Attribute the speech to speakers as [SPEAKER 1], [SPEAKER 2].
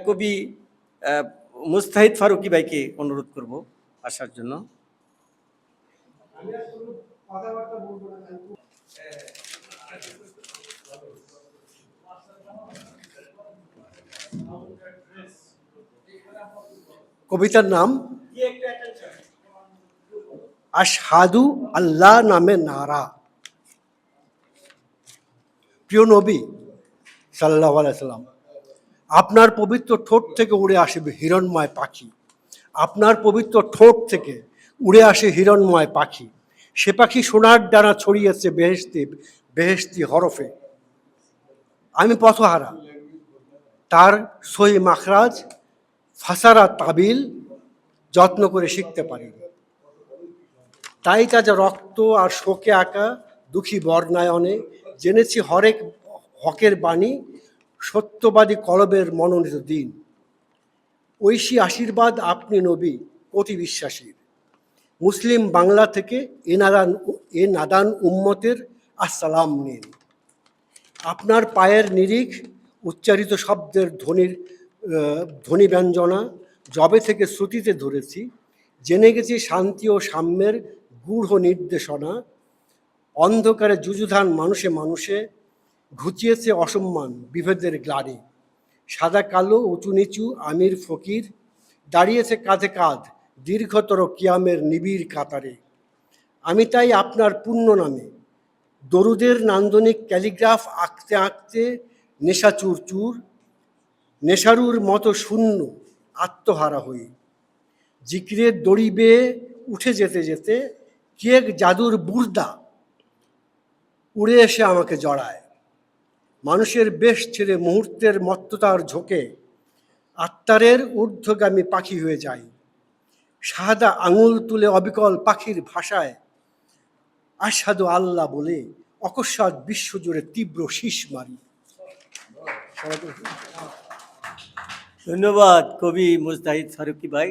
[SPEAKER 1] কবি মুস্তাহিদ ফারুকী ভাইকে অনুরোধ করব আসার জন্য।
[SPEAKER 2] কবিতার নাম আশহাদু আল্লাহ নামে নারা। প্রিয় নবী সাল্লাল্লাহু আলাইহি সাল্লাম, আপনার পবিত্র ঠোঁট থেকে উড়ে আসবে হিরণময় পাখি। আপনার পবিত্র ঠোঁট থেকে উড়ে আসে হিরণময় পাখি। সে পাখি সোনার ডানা ছড়িয়েছে বেহেশতি বেহেশতি হরফে। আমি পথহারা, তার সহি মাখরাজ ফাসারা তাবিল যত্ন করে শিখতে পারি। তাই তাজা রক্ত আর শোকে আঁকা দুঃখী বর্ণায়নে জেনেছি হকের বাণী, সত্যবাদী কলবের মনোনীত দিন। ঐশী আশীর্বাদ আপনি নবী কোটি বিশ্বাসীর। মুসলিম বাংলা থেকে এ নাদান উম্মতের আসসালাম নিন। আপনার পায়ের নিরিখ উচ্চারিত শব্দের ধ্বনি ব্যঞ্জনা যবে থেকে শ্রুতিতে ধরেছি, জেনে গেছি শান্তি ও সাম্যের গূঢ় নির্দেশনা। অন্ধকারে যুযুধান মানুষে মানুষে ঘুচিয়েছে অসম্মান বিভেদের গ্লানি। সাদা কালো উঁচু নিচু আমির ফকির দাঁড়িয়েছে কাঁধে কাঁধ দীর্ঘতর কিয়ামের নিবিড় কাতারে। আমি তাই আপনার পূর্ণ নামে দরুদের নান্দনিক ক্যালিগ্রাফ আঁকতে আঁকতে নেশারুর মতো শূন্য আত্মহারা হই। জিকিরের দড়ি বেয়ে উঠে যেতে যেতে কি এক জাদুর বুর্দা উড়ে এসে আমাকে জড়ায়। মানুষের বেশ ছেড়ে মুহূর্তের মত্ততার ঝোঁকে আত্মারের ঊর্ধ্বগামী পাখি হয়ে যাই। শাহাদা আঙুল তুলে অবিকল পাখির ভাষায় আশহাদু আল্লাহ বলে অকস্মাৎ বিশ্বজুড়ে তীব্র শীষ মারি।
[SPEAKER 1] ধন্যবাদ কবি মুস্তাহিদ ফারুকী ভাই।